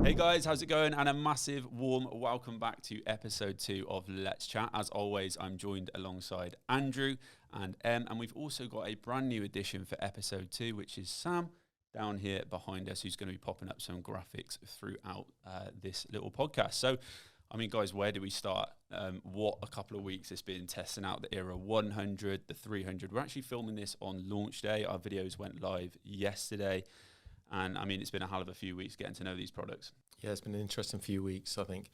Hey guys, how's it going? And a massive warm welcome back to episode 2 of Let's Chat. As always, I'm joined alongside Andrew and Em, and we've also got a brand new addition for episode 2, which is Sam down here behind us, who's going to be popping up some graphics throughout this little podcast. So, I mean, guys, where do we start? What a couple of weeks it's been testing out the Era 100, the 300. We're actually filming this on launch day. Our videos went live yesterday. And I mean, it's been a hell of a few weeks getting to know these products. Yeah, it's been an interesting few weeks. I think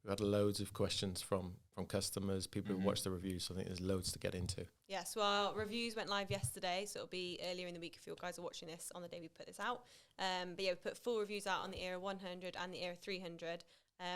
we've had loads of questions from customers, people who've watched the reviews. So I think there's loads to get into. Yes, well, our reviews went live yesterday, so it'll be earlier in the week if you guys are watching this on the day we put this out. But yeah, we put full reviews out on the Era 100 and the Era 300.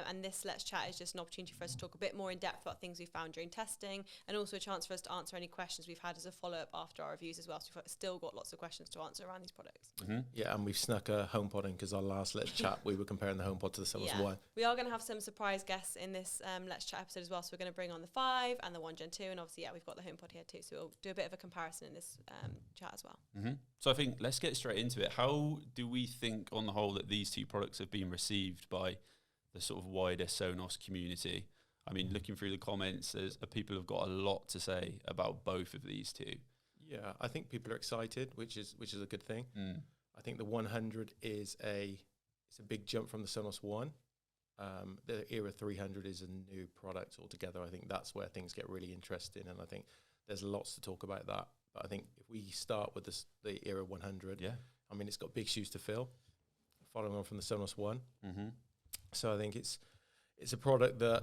And this Let's Chat is just an opportunity for us to talk a bit more in depth about things we found during testing, and also a chance for us to answer any questions we've had as a follow-up after our reviews as well. So we've still got lots of questions to answer around these products. Yeah, and we've snuck a HomePod in because our last Let's Chat, we were comparing the HomePod to the Sonos One. We are going to have some surprise guests in this Let's Chat episode as well. So we're going to bring on the 5 and the 1 Gen 2, and obviously, yeah, we've got the HomePod here too. So we'll do a bit of a comparison in this chat as well. So I think let's get straight into it. How do we think on the whole that these two products have been received by the sort of wider Sonos community? I mean, looking through the comments, people have got a lot to say about both of these two. Yeah, I think people are excited, which is a good thing. I think the 100 it's a big jump from the Sonos One. The Era 300 is a new product altogether. I think that's where things get really interesting, and I think there's lots to talk about that. But I think if we start with the Era 100, I mean, it's got big shoes to fill, following on from the Sonos One. So I think it's a product that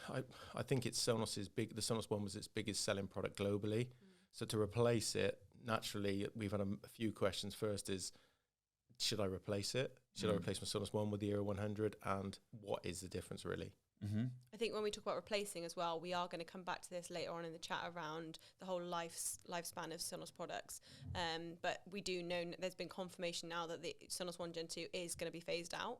I think it's Sonos's big. The Sonos One was its biggest selling product globally. So to replace it, naturally, we've had a few questions. First is, should I replace it? Should I replace my Sonos One with the Era 100? And what is the difference really? I think when we talk about replacing as well, we are going to come back to this later on in the chat around the whole lifespan of Sonos products. But we do know there's been confirmation now that the Sonos 1 Gen 2 is going to be phased out.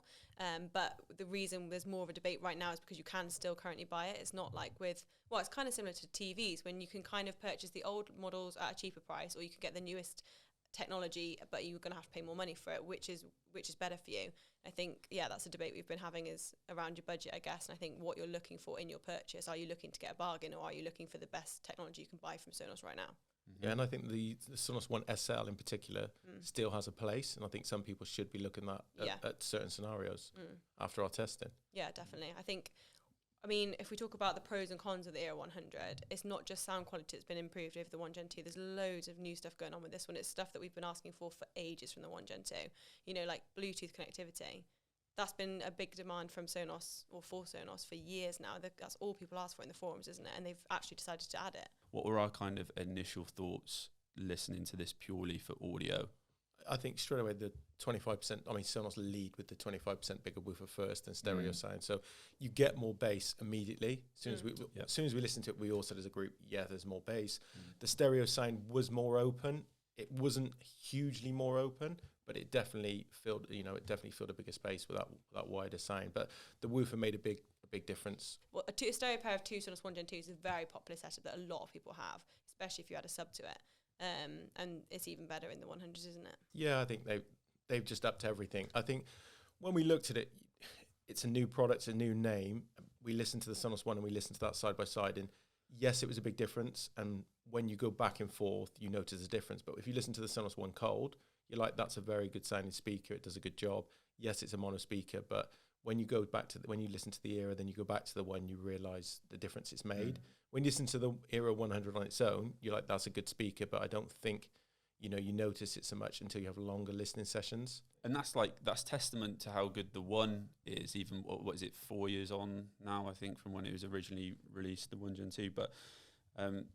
But the reason there's more of a debate right now is because you can still currently buy it. It's not like it's kind of similar to TVs when you can kind of purchase the old models at a cheaper price, or you can get the newest technology, but you're going to have to pay more money for it, which is better for you. I think, that's a debate we've been having is around your budget, I guess. And I think what you're looking for in your purchase, are you looking to get a bargain, or are you looking for the best technology you can buy from Sonos right now? Yeah, and I think the Sonos One SL in particular still has a place, and I think some people should be looking at certain scenarios after our testing. Yeah, definitely. I mean, if we talk about the pros and cons of the Era 100, it's not just sound quality that's been improved over the 1 Gen 2. There's loads of new stuff going on with this one. It's stuff that we've been asking for ages from the 1 Gen 2. You know, like Bluetooth connectivity. That's been a big demand from Sonos, or for Sonos, for years now. That's all people ask for in the forums, isn't it? And they've actually decided to add it. What were our kind of initial thoughts listening to this purely for audio? I think straight away the 25%, I mean, Sonos lead with the 25% bigger woofer first and stereo sound. So you get more bass immediately. As soon as we listen to it, we all said as a group, there's more bass. The stereo sound was more open. It wasn't hugely more open, but it definitely filled a bigger space with that wider sound. But the woofer made a big difference. Well, a stereo pair of two Sonos 1 Gen 2s is a very popular setup that a lot of people have, especially if you add a sub to it. And it's even better in the 100s, isn't it? Yeah, I think they've just upped everything. I think when we looked at it, it's a new product, it's a new name. We listened to the Sonos One and we listened to that side by side, and yes, it was a big difference. And when you go back and forth, you notice a difference. But if you listen to the Sonos One cold, you're like, that's a very good sounding speaker. It does a good job. Yes, it's a mono speaker, but when you go back when you listen to the Era, then you go back to the One, you realize the difference it's made. When you listen to the Era 100 on its own, you're like, that's a good speaker, but I don't think, you notice it so much until you have longer listening sessions. And that's testament to how good the One is, even, what is it, 4 years on now, I think, from when it was originally released, the 1 Gen 2. But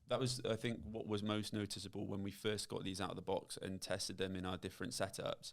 that was, I think, what was most noticeable when we first got these out of the box and tested them in our different setups.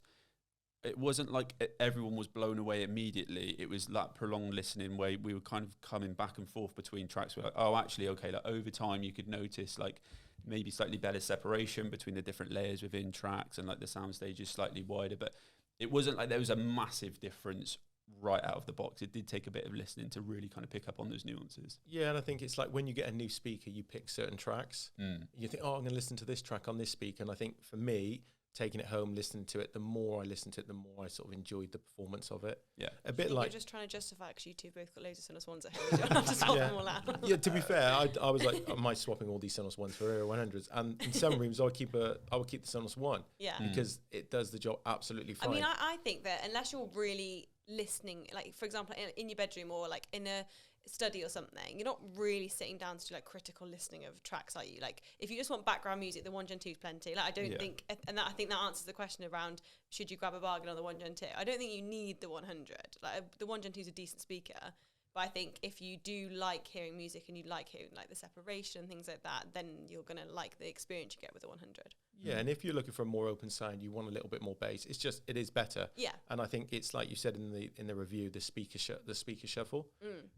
It wasn't like everyone was blown away immediately. It was that prolonged listening where we were kind of coming back and forth between tracks. We're like, oh, actually, okay, like over time you could notice like maybe slightly better separation between the different layers within tracks, and like the sound stage is slightly wider. But it wasn't like there was a massive difference right out of the box. It did take a bit of listening to really kind of pick up on those nuances. Yeah, and I think it's like when you get a new speaker, you pick certain tracks. You think, oh, I'm going to listen to this track on this speaker. And I think for me, taking it home, listening to it, the more I listened to it, the more I sort of enjoyed the performance of it. Yeah. A bit like... You're just trying to justify because you two both got loads of Sonos Ones at home. You don't have to swap them all out. Yeah, to be fair, I was like, am I swapping all these Sonos Ones for Era 100s? And in some rooms, I would keep the Sonos One. Yeah. Because it does the job absolutely fine. I mean, I think that unless you're really listening, like, for example, in your bedroom or, like, in a study or something, you're not really sitting down to do, like, critical listening of tracks, are you? Like, if you just want background music, the 1 Gen 2 is plenty. Like, I don't think, and that, I think that answers the question around should you grab a bargain on the 1 Gen 2. I don't think you need the 100. Like, the 1 Gen 2 is a decent speaker, but I think if you do like hearing music and you like hearing, like, the separation and things like that, then you're gonna like the experience you get with the 100. Yeah, and if you're looking for a more open sound, you want a little bit more bass. It is better. Yeah. And I think it's like you said in the review, the speaker shuffle.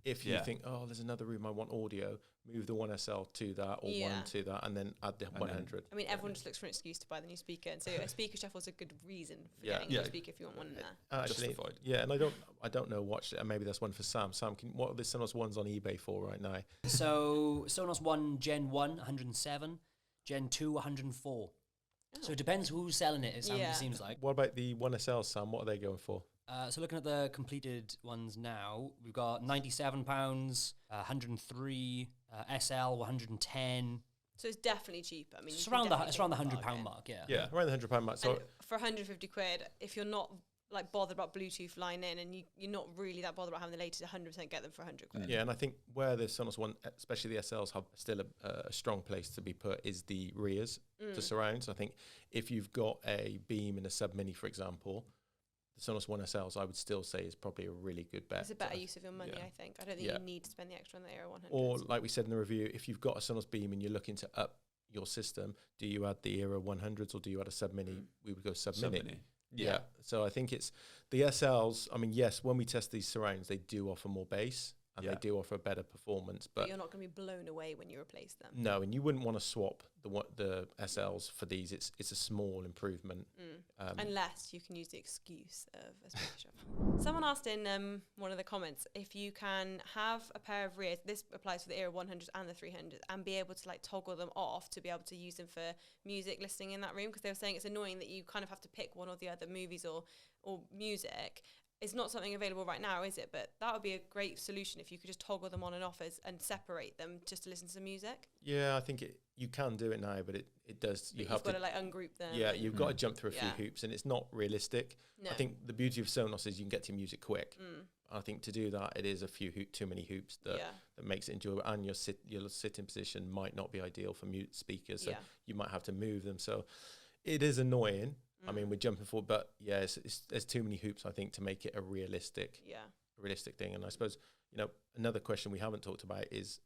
If you think, oh, there's another room I want audio, move the 1SL to that or one to that, and then add the 100. I mean, everyone just looks for an excuse to buy the new speaker, and so a speaker shuffle is a good reason for getting a new speaker if you want one in there. Actually, Justified. yeah, and I don't know. Watch it, and maybe that's one for Sam. Sam, what are the Sonos Ones on eBay for right now? So Sonos 1 Gen 1, 107, Gen 2, 104. So it depends who's selling it, it seems like. What about the 1SL, Sam? What are they going for? So looking at the completed ones now, we've got £97, 103, SL 110. So it's definitely cheaper. I mean, It's around the £100 mark, yeah. Yeah, around the £100 mark. So and for 150 quid, if you're not like bothered about Bluetooth line in and you're not really that bothered about having the latest, 100% get them for 100 quid. yeah, and I think where the Sonos One, especially the SLs, have still a strong place to be put is the rears, the surrounds. I think if you've got a Beam and a Sub Mini, for example, the Sonos One SLs, I would still say is probably a really good bet. It's a better use of your money, I think. I don't think you need to spend the extra on the Era 100. Or like we said in the review, if you've got a Sonos Beam and you're looking to up your system, do you add the Era 100s or do you add a Sub Mini? We would go Sub Mini. Yeah. So I think it's the SLs. I mean, yes, when we test these surrounds, they do offer more bass and they do offer a better performance. But you're not going to be blown away when you replace them. No, and you wouldn't want to swap the SLs for these. It's a small improvement. Unless you can use the excuse of a speaker shuffle. Someone asked in one of the comments if you can have a pair of rears, this applies for the Era 100s and the 300s, and be able to like toggle them off to be able to use them for music listening in that room, because they were saying it's annoying that you kind of have to pick one or the other, movies or music. It's not something available right now, is it? But that would be a great solution if you could just toggle them on and off and separate them just to listen to music. Yeah, I think you can do it now, but it does. You've got to like ungroup them. Yeah, you've got to jump through a few hoops, and it's not realistic. No. I think the beauty of Sonos is you can get to music quick. I think to do that, it is a few too many hoops that makes it enjoyable, and your sitting position might not be ideal for mute speakers, so you might have to move them. So it is annoying. I mean, we're jumping forward, but yeah, there's too many hoops, I think, to make it a realistic thing. And I suppose, another question we haven't talked about is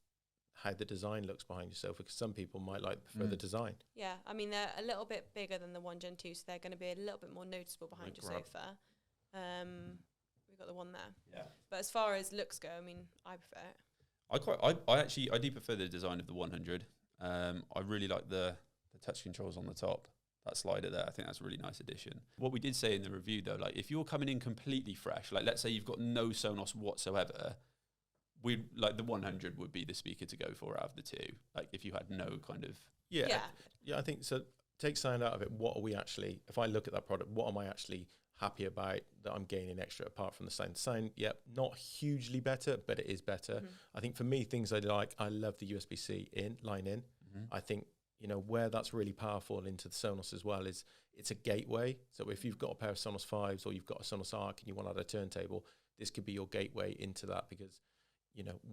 how the design looks behind your sofa, because some people might prefer the design. Yeah, I mean, they're a little bit bigger than the 1 Gen 2, so they're going to be a little bit more noticeable behind your sofa. We've got the one there. Yeah. But as far as looks go, I mean, I prefer it. I do prefer the design of the 100. I really like the touch controls on the top. That slider there, I think that's a really nice addition. What we did say in the review though, like if you're coming in completely fresh, like let's say you've got no Sonos whatsoever, the 100 would be the speaker to go for out of the two. Like if you had no kind of I think so. Take sound out of it. What are we actually? If I look at that product, what am I actually happy about that I'm gaining extra apart from the sound? Sound, not hugely better, but it is better. I think for me, things I love the USB-C line in. I think where that's really powerful into the Sonos as well is it's a gateway. So if you've got a pair of Sonos Fives or you've got a Sonos Arc and you want to add a turntable, this could be your gateway into that, because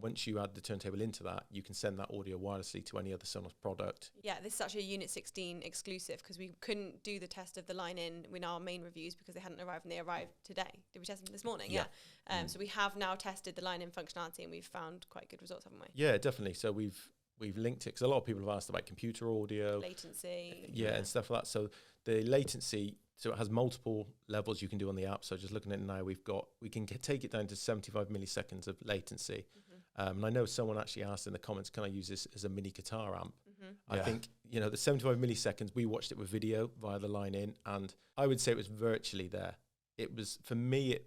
once you add the turntable into that, you can send that audio wirelessly to any other Sonos product. Yeah, this is actually a Unit 16 exclusive, because we couldn't do the test of the line-in in our main reviews because they hadn't arrived, and they arrived today. Did we test them this morning? Yeah. So we have now tested the line-in functionality, and we've found quite good results, haven't we? Yeah, definitely. So we've linked it, because a lot of people have asked about computer audio. Latency. And stuff like that. So the latency, so it has multiple levels you can do on the app. So just looking at it now, we can take it down to 75 milliseconds of latency. And I know someone actually asked in the comments, can I use this as a mini guitar amp? I think, the 75 milliseconds, we watched it with video via the line in, and I would say it was virtually there. It was, for me,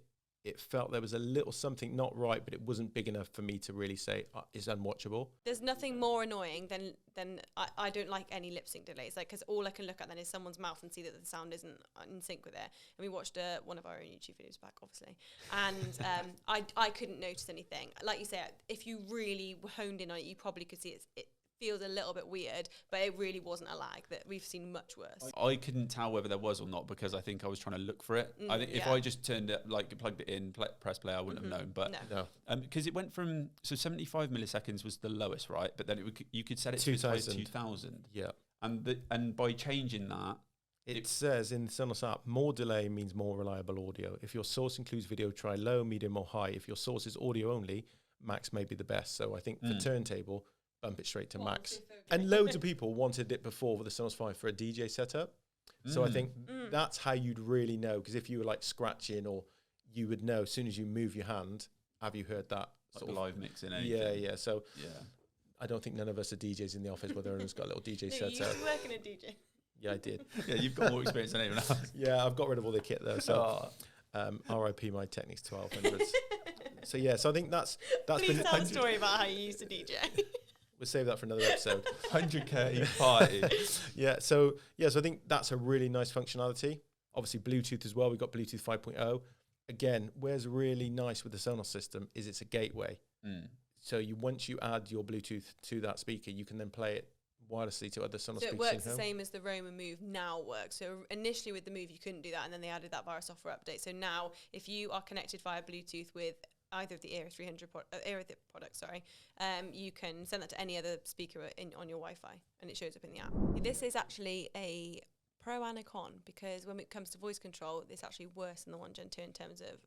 it felt there was a little something not right, but it wasn't big enough for me to really say it's unwatchable. There's nothing more annoying than I don't like any lip sync delays, like, because all I can look at then is someone's mouth and see that the sound isn't in sync with it. And we watched one of our own YouTube videos back, obviously, and I couldn't notice anything. Like you say, if you really honed in on it, you probably could see it feels a little bit weird, but it really wasn't a lag. That we've seen much worse. I couldn't tell whether there was or not because I think I was trying to look for it. I think if I just turned it, like plugged it in, press play, I wouldn't have known. But because it went from 75 milliseconds was the lowest, right? But then you could set it to 2000. Yeah, and by changing that, it says in the Sonos app, more delay means more reliable audio. If your source includes video, try low, medium, or high. If your source is audio only, max may be the best. So I think for turntable, bump it straight to max. And loads of people wanted it before with the Sonos 5 for a DJ setup. So I think that's how you'd really know, because if you were like scratching, or you would know as soon as you move your hand, have you heard that like sort of live mixing? Yeah. So I don't think none of us are DJs in the office, whether anyone's got a little DJ setup. You used to work in a DJ. Yeah, I did. Yeah, you've got more experience than anyone else. Yeah, I've got rid of all the kit though. So RIP my Technics 1200s. So I think that's Please been tell a story about how you used to DJ. We'll save that for another episode. 100k party. So I think that's a really nice functionality. Obviously Bluetooth as well. We've got Bluetooth 5.0. Again, where's really nice with the Sonos system is it's a gateway. So once you add your Bluetooth to that speaker, you can then play it wirelessly to other Sonos speakers. So it works the same as the Roam and Move now works. So initially with the Move you couldn't do that, and then they added that via software update. So now if you are connected via Bluetooth with either of the Era 300 products, you can send that to any other speaker on your Wi-Fi, and it shows up in the app. This is actually a pro and a con, because when it comes to voice control, it's actually worse than the One Gen 2 in terms of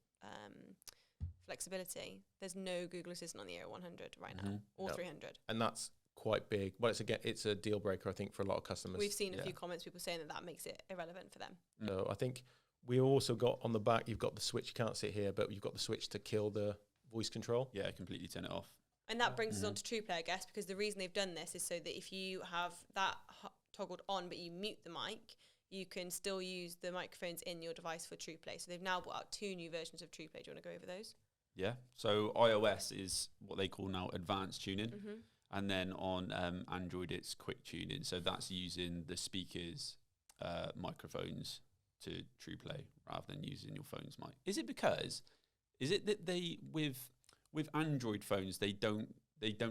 flexibility. There's no Google Assistant on the Era 100 right now, or 300. And that's quite big. Well, it's a deal breaker, I think, for a lot of customers. We've seen a few comments, people saying that makes it irrelevant for them. So I think we also got on the back, you've got the switch, you can't see it here, but you've got the switch to kill the voice control. Yeah, completely turn it off. And that brings us on to Trueplay, I guess, because the reason they've done this is so that if you have that toggled on but you mute the mic, you can still use the microphones in your device for Trueplay. So they've now brought out 2 new versions of Trueplay. Do you want to go over those? Yeah. So iOS is what they call now advanced tuning. And then on Android, it's quick tuning. So that's using the speakers, microphones to Trueplay rather than using your phone's mic. Is it that they with Android phones they don't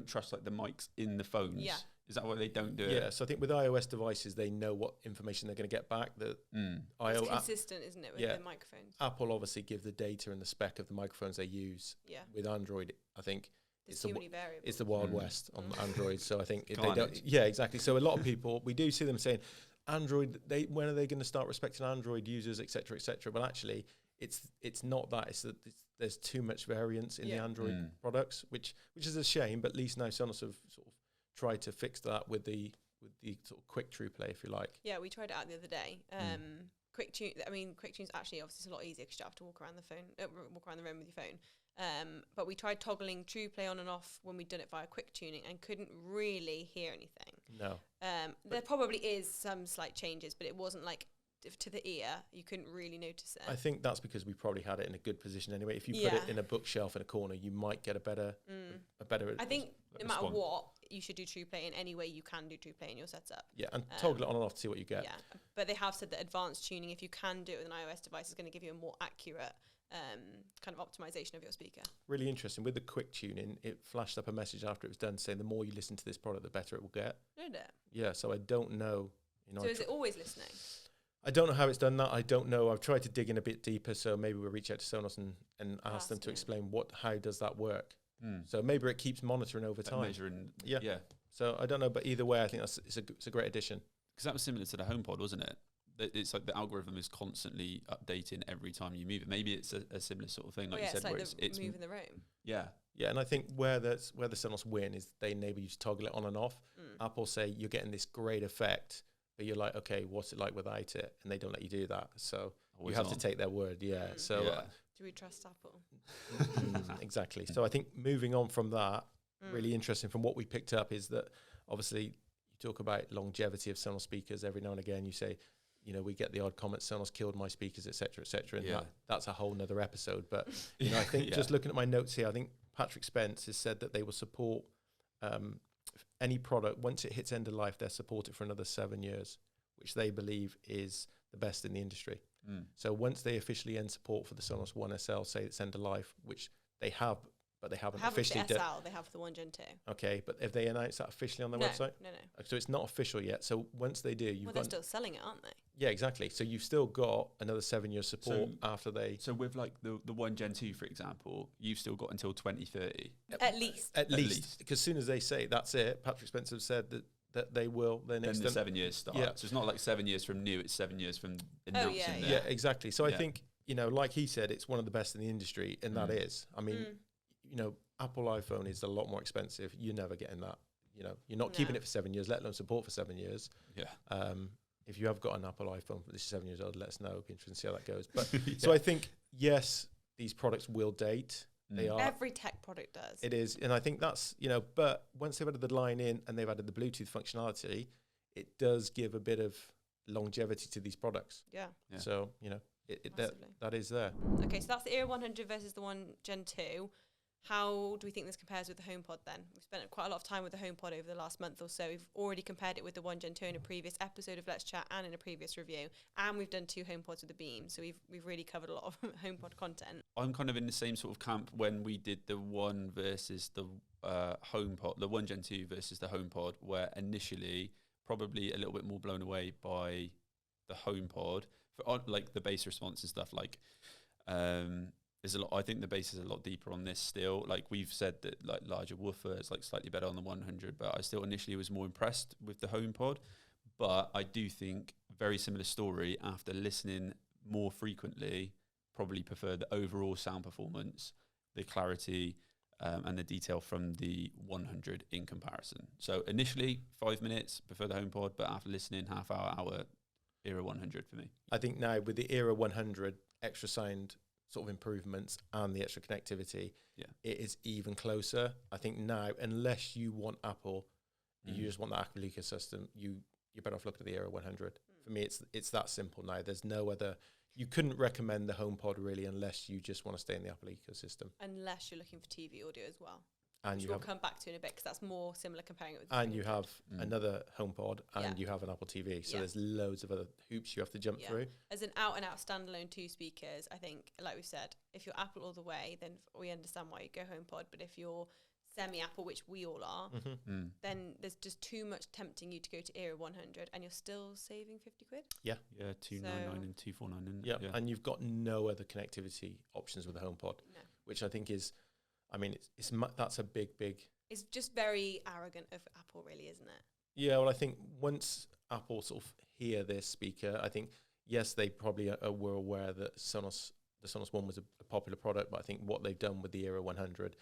trust like the mics in the phones? Yeah. Is that why they don't do it? Yeah, so I think with iOS devices they know what information they're going to get back. It's consistent, isn't it, with the microphones? Apple obviously give the data and the spec of the microphones they use. Yeah. With Android, I think it's the Wild West on Android. So I think they don't. Yeah, exactly. So a lot of people, we do see them saying, Android, when are they going to start respecting Android users, etc., etc.? But actually, it's not that. It's that there's too much variance in the Android products, which is a shame. But at least now Sonos have sort of tried to fix that with the sort of quick Trueplay, if you like. Yeah, we tried it out the other day. Quick tune's actually obviously a lot easier because you don't have to walk around the room with your phone. But we tried toggling Trueplay on and off when we'd done it via quick tuning and couldn't really hear anything. No. There probably is some slight changes, but it wasn't like to the ear. You couldn't really notice it. I think that's because we probably had it in a good position anyway. If you put it in a bookshelf in a corner, you might get a better. I think no matter what, you should do Trueplay in any way you can do Trueplay in your setup. Yeah, and toggle it on and off to see what you get. Yeah, but they have said that advanced tuning, if you can do it with an iOS device, is going to give you a more accurate kind of optimization of your speaker. Really interesting. With the quick tuning, it flashed up a message after it was done saying the more you listen to this product, the better it will get. Did it? Yeah, so I don't know. So is it always listening? I don't know how it's done that. I don't know. I've tried to dig in a bit deeper, so maybe we'll reach out to Sonos and ask them to explain how does that work. So maybe it keeps monitoring over time. Measuring, yeah. So I don't know, but either way, I think it's a great addition. Because that was similar to the HomePod, wasn't it? It's like the algorithm is constantly updating every time you move it. Maybe it's a similar sort of thing, like you said, where it's moving the room. Yeah, and I think where the Sonos win is they enable you to toggle it on and off. Apple say you're getting this great effect, but you're like, okay, what's it like without it? And they don't let you do that. So always you have to take their word. Yeah. So do we trust Apple? Exactly. So I think moving on from that, really interesting from what we picked up is that obviously you talk about longevity of Sonos speakers every now and again. You say, we get the odd comment, Sonos killed my speakers, etc., etc., and Yeah. that's a whole nother episode. But I think just looking at my notes here, I think Patrick Spence has said that they will support any product once it hits end of life. They'll support it for another 7 years, which they believe is the best in the industry. So once they officially end support for the Sonos One SL, say it's end of life, which they have, but they haven't officially the SL, they have the One Gen 2. Okay, but have they announced that officially on their website? No. So it's not official yet. So once they do, Well, they're still selling it, aren't they? Yeah, exactly. So you've still got another 7 years support after they. So with like the One Gen 2, for example, you've still got until 2030. At least. At least. Because as soon as they say that's it, Patrick Spencer said that they will then extend. The 7 years start. Yeah. So it's not like 7 years from new, it's 7 years from yeah. announcing Yeah, exactly. So I Yeah. think, like he said, it's one of the best in the industry, and that is. I mean, Apple iPhone is a lot more expensive. You're never getting that. You're not keeping it for 7 years, let alone support for 7 years. Yeah. If you have got an Apple iPhone this is 7 years old, let us know. It'll be interesting to see how that goes. But so I think, yes, these products will date. They are. Every tech product does. It is. And I think that's, but once they've added the line in and they've added the Bluetooth functionality, it does give a bit of longevity to these products. Yeah. So, that is there. Okay, so that's the Era 100 versus the One Gen 2. How do we think this compares with the HomePod then? We've spent quite a lot of time with the HomePod over the last month or so. We've already compared it with the One Gen 2 in a previous episode of Let's Chat and in a previous review. And we've done 2 HomePods with the Beam. So we've really covered a lot of HomePod content. I'm kind of in the same sort of camp when we did the One versus the HomePod, the One Gen 2 versus the HomePod, where initially probably a little bit more blown away by the HomePod for like the bass response and stuff. Like, there's a lot. I think the bass is a lot deeper on this still. Like we've said that, like larger woofer is like slightly better on the 100, but I still initially was more impressed with the HomePod. But I do think very similar story after listening more frequently. Probably prefer the overall sound performance, the clarity, and the detail from the 100 in comparison. So initially 5 minutes, prefer the HomePod, but after listening half hour, Era 100 for me. I think now with the Era 100 extra sound sort of improvements and the extra connectivity, it is even closer. I think now, unless you want Apple, you just want the Apple ecosystem, you're better off looking at the Era 100. For me, it's that simple now. There's no other. You couldn't recommend the HomePod really unless you just want to stay in the Apple ecosystem. Unless you're looking for TV audio as well. And which you we'll have, come back to in a bit because that's more similar comparing it with. And you have another HomePod, and you have an Apple TV. So there's loads of other hoops you have to jump through. As an out and out standalone 2 speakers, I think, like we said, if you're Apple all the way, then we understand why you go HomePod. But if you're semi-Apple, which we all are, then there's just too much tempting you to go to Era 100, and you're still saving 50 quid. Yeah, 299 and 249. Yeah, and you've got no other connectivity options with the HomePod, which I think is, I mean, that's a big. It's just very arrogant of Apple, really, isn't it? Yeah, well, I think once Apple sort of hear this speaker, I think, yes, they probably were aware that the Sonos One was a popular product, but I think what they've done with the Era 100,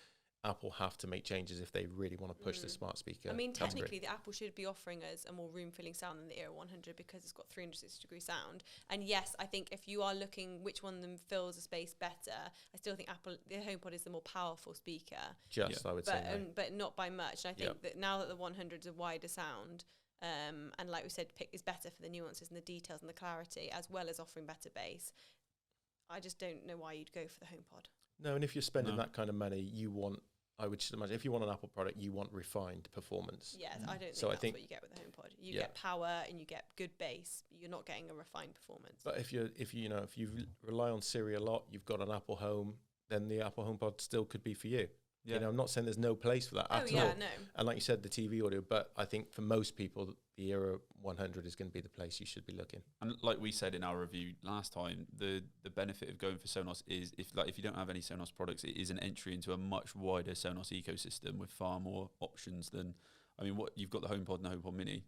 Apple have to make changes if they really want to push the smart speaker. I mean, category. technically, the Apple should be offering us a more room-filling sound than the Era 100 because it's got 360-degree sound. And yes, I think if you are looking which one of them fills a space better, I still think the HomePod is the more powerful speaker. I would say. But not by much. And I think that now that the 100 is a wider sound, and like we said, is better for the nuances and the details and the clarity, as well as offering better bass, I just don't know why you'd go for the HomePod. No, and if you're spending that kind of money, I would just imagine if you want an Apple product, you want refined performance. Yes, I don't think so that's what you get with the HomePod. You get power and you get good bass. You're not getting a refined performance. But if you rely on Siri a lot, you've got an Apple Home, then the Apple HomePod still could be for you. Yeah. I'm not saying there's no place for that at all. No. And like you said, the TV audio, but I think for most people, the Era 100 is going to be the place you should be looking. And like we said in our review last time, the benefit of going for Sonos is if you don't have any Sonos products, it is an entry into a much wider Sonos ecosystem with far more options than, what you've got the HomePod and the HomePod Mini.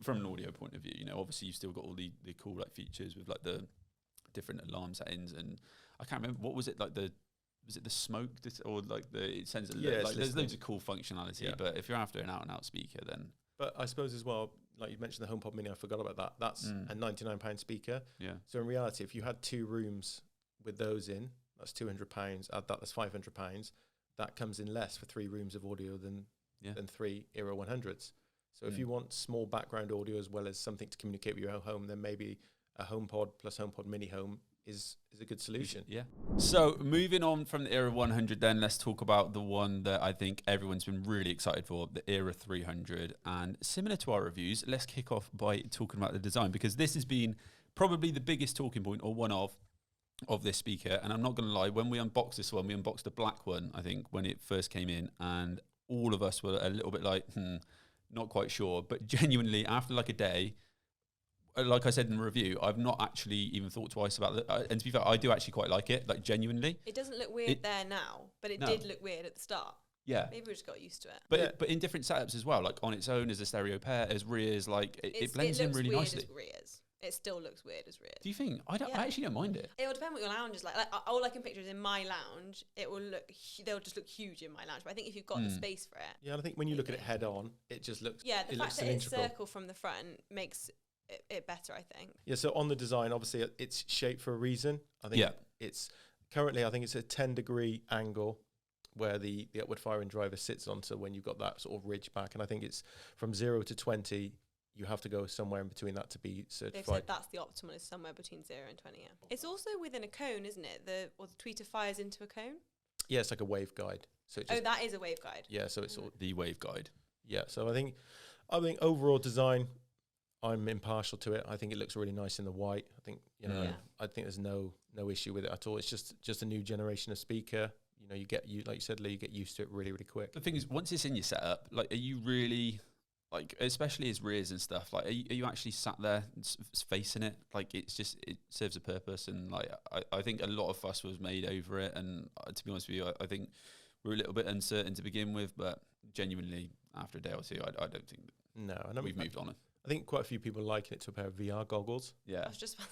From an audio point of view, obviously you've still got all the cool like features with like the different alarm settings, and I can't remember what was it like was it the smoke or like it sends a like there's loads of cool functionality, but if you're after an out and out speaker, then. But I suppose as well, like you mentioned the HomePod Mini, I forgot about that. That's a £99 speaker. Yeah. So in reality, if you had 2 rooms with those in, that's £200. Add that's £500. That comes in less for 3 rooms of audio than 3 Era 100s. So if you want small background audio as well as something to communicate with your own home, then maybe a HomePod plus HomePod Mini Home is a good solution. Yeah. So moving on from the Era 100, then let's talk about the one that I think everyone's been really excited for, the Era 300. And similar to our reviews, let's kick off by talking about the design, because this has been probably the biggest talking point, or one of this speaker. And I'm not going to lie, when we unboxed this one, we unboxed the black one, I think, when it first came in, and all of us were a little bit like, not quite sure. But genuinely, after like a day, like I said in the review, I've not actually even thought twice about it. And to be fair, I do actually quite like it, like genuinely. It doesn't look weird there now, but it did look weird at the start. Yeah. Maybe we just got used to it. But in different setups as well, like on its own as a stereo pair, as rears, like it blends in really nicely. It still looks weird as rears. Do you think? I actually don't mind it. It will depend what your lounge is like. All I can picture is in my lounge, they'll just look huge in my lounge. But I think if you've got the space for it. Yeah, I think when you look at it head on, it just looks. Yeah, the fact that it's cylindrical. circle from the front makes it better, I think. Yeah, so on the design, obviously it's shaped for a reason. I think it's currently, I think it's a 10-degree angle where the upward firing driver sits on. So when you've got that sort of ridge back, and I think it's from 0 to 20, you have to go somewhere in between that to be certified. They've said that's the optimal, is somewhere between 0 and 20. Yeah. It's also within a cone, isn't it? The tweeter fires into a cone. Yeah, it's like a waveguide. So it just, that is a waveguide. Yeah, so it's sort of the waveguide. Yeah, so I think overall design, I'm impartial to it. I think it looks really nice in the white. I think I think there's no issue with it at all. It's just a new generation of speaker. You get like you said, Lee, you get used to it really, really quick. The thing is, once it's in your setup, like, are you really, like, especially as rears and stuff, like, are you actually sat there facing it? Like, it serves a purpose, and like I think a lot of fuss was made over it, and to be honest with you, I think we're a little bit uncertain to begin with, but genuinely after a day or two, I don't think we've moved on it. I think quite a few people liken it to a pair of VR goggles. Yeah,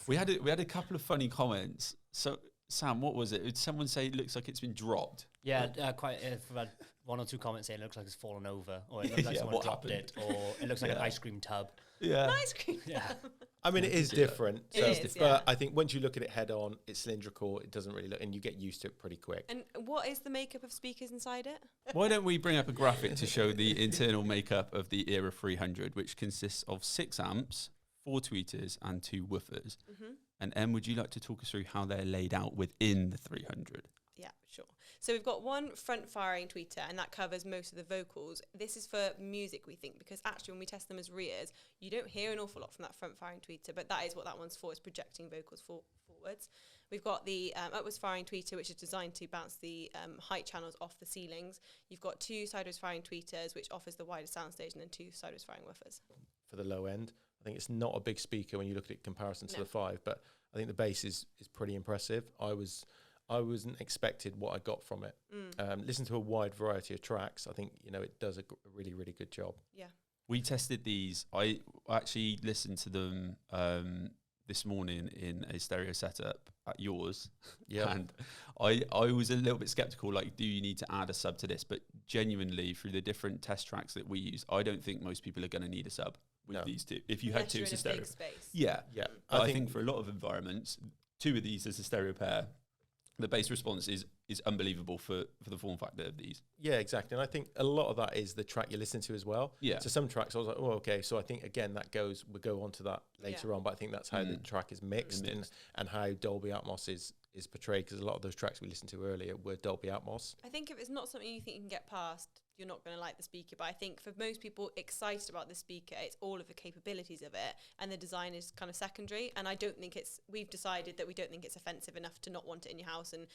we had a couple of funny comments. So Sam, what was it? Did someone say it looks like it's been dropped? Yeah, quite. I've had one or two comments saying it looks like it's fallen over, or it looks like someone dropped it, or it looks like an ice cream tub. Yeah, an ice cream tub. I mean, it is different. It is different. But I think once you look at it head on, it's cylindrical. It doesn't really look, and you get used to it pretty quick. And what is the makeup of speakers inside it? Why don't we bring up a graphic to show the internal makeup of the Era 300, which consists of 6 amps, 4 tweeters, and 2 woofers. Mm-hmm. And Em, would you like to talk us through how they're laid out within the 300? Yeah, sure. So we've got one front-firing tweeter, and that covers most of the vocals. This is for music, we think, because actually when we test them as rears, you don't hear an awful lot from that front-firing tweeter, but that is what that one's for, is projecting vocals forwards. We've got the upwards-firing tweeter, which is designed to bounce the height channels off the ceilings. You've got 2 sideways-firing tweeters, which offers the wider soundstage, and then 2 sideways-firing woofers. For the low end, I think it's not a big speaker when you look at it in comparison to the 5, but I think the bass is pretty impressive. I wasn't expected what I got from it. Listen to a wide variety of tracks. I think it does a really, really good job. Yeah. We tested these. I actually listened to them this morning in a stereo setup at yours. Yeah. And I was a little bit skeptical, like, do you need to add a sub to this? But genuinely, through the different test tracks that we use, I don't think most people are going to need a sub with these two. If you had 2 as a stereo. Yeah. But I think for a lot of environments, 2 of these as a stereo pair, the bass response is unbelievable for the form factor of these. Yeah, exactly. And I think a lot of that is the track you listen to as well. Yeah. So some tracks I was like, oh, okay. So I think, again, we'll go on to that later on, but I think that's how the track is mixed. And how Dolby Atmos is portrayed, because a lot of those tracks we listened to earlier were Dolby Atmos. I think if it's not something you think you can get past, you're not going to like the speaker. But I think for most people excited about the speaker, it's all of the capabilities of it, and the design is kind of secondary. And I don't think we've decided that we don't think it's offensive enough to not want it in your house. And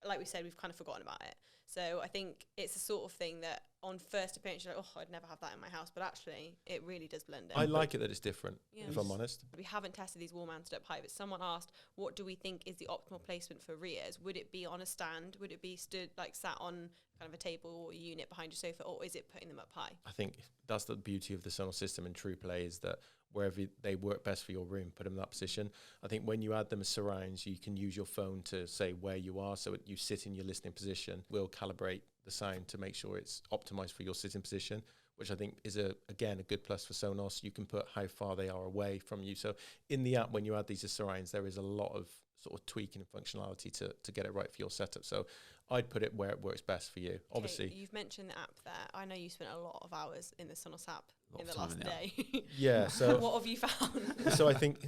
like we said, we've kind of forgotten about it. So I think it's the sort of thing that on first appearance, you're like, oh, I'd never have that in my house. But actually, it really does blend in. I like it that it's different, if I'm honest. We haven't tested these wall-mounted up high, but someone asked, what do we think is the optimal placement for rears? Would it be on a stand? Would it be stood, like, sat on kind of a table or a unit behind your sofa? Or is it putting them up high? I think that's the beauty of the Sonos system and Trueplay, is that wherever they work best for your room, put them in that position. I think when you add them as surrounds, you can use your phone to say where you are. So you sit in your listening position. We'll calibrate the sound to make sure it's optimized for your sitting position, which I think is, again, a good plus for Sonos. You can put how far they are away from you. So in the app, when you add these as surrounds, there is a lot of sort of tweaking and functionality to get it right for your setup. So I'd put it where it works best for you. Obviously, you've mentioned the app there. I know you spent a lot of hours in the Sonos app in the time last in the day. yeah. So What have you found? so I think,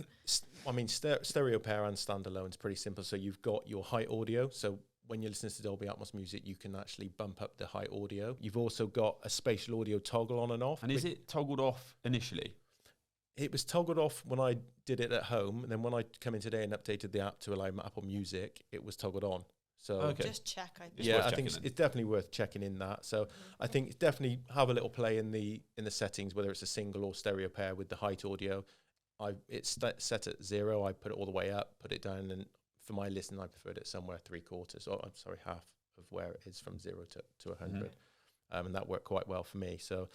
stereo pair and standalone is pretty simple. So you've got your high audio. So when you're listening to Dolby Atmos music, you can actually bump up the high audio. You've also got a spatial audio toggle on and off. And is it toggled off initially? It was toggled off when I did it at home, and then when I come in today and updated the app to allow Apple Music, it was toggled on. So Okay. Just check. I think. It's yeah, worth I think checking it's definitely worth checking in that. So I think it's definitely have a little play in the settings, whether it's a single or stereo pair with the height audio. It's set at 0. I put it all the way up, put it down, and for my listening, I preferred it somewhere 3/4, or I'm sorry, half of where it is from 0 to 100, and that worked quite well for me. So,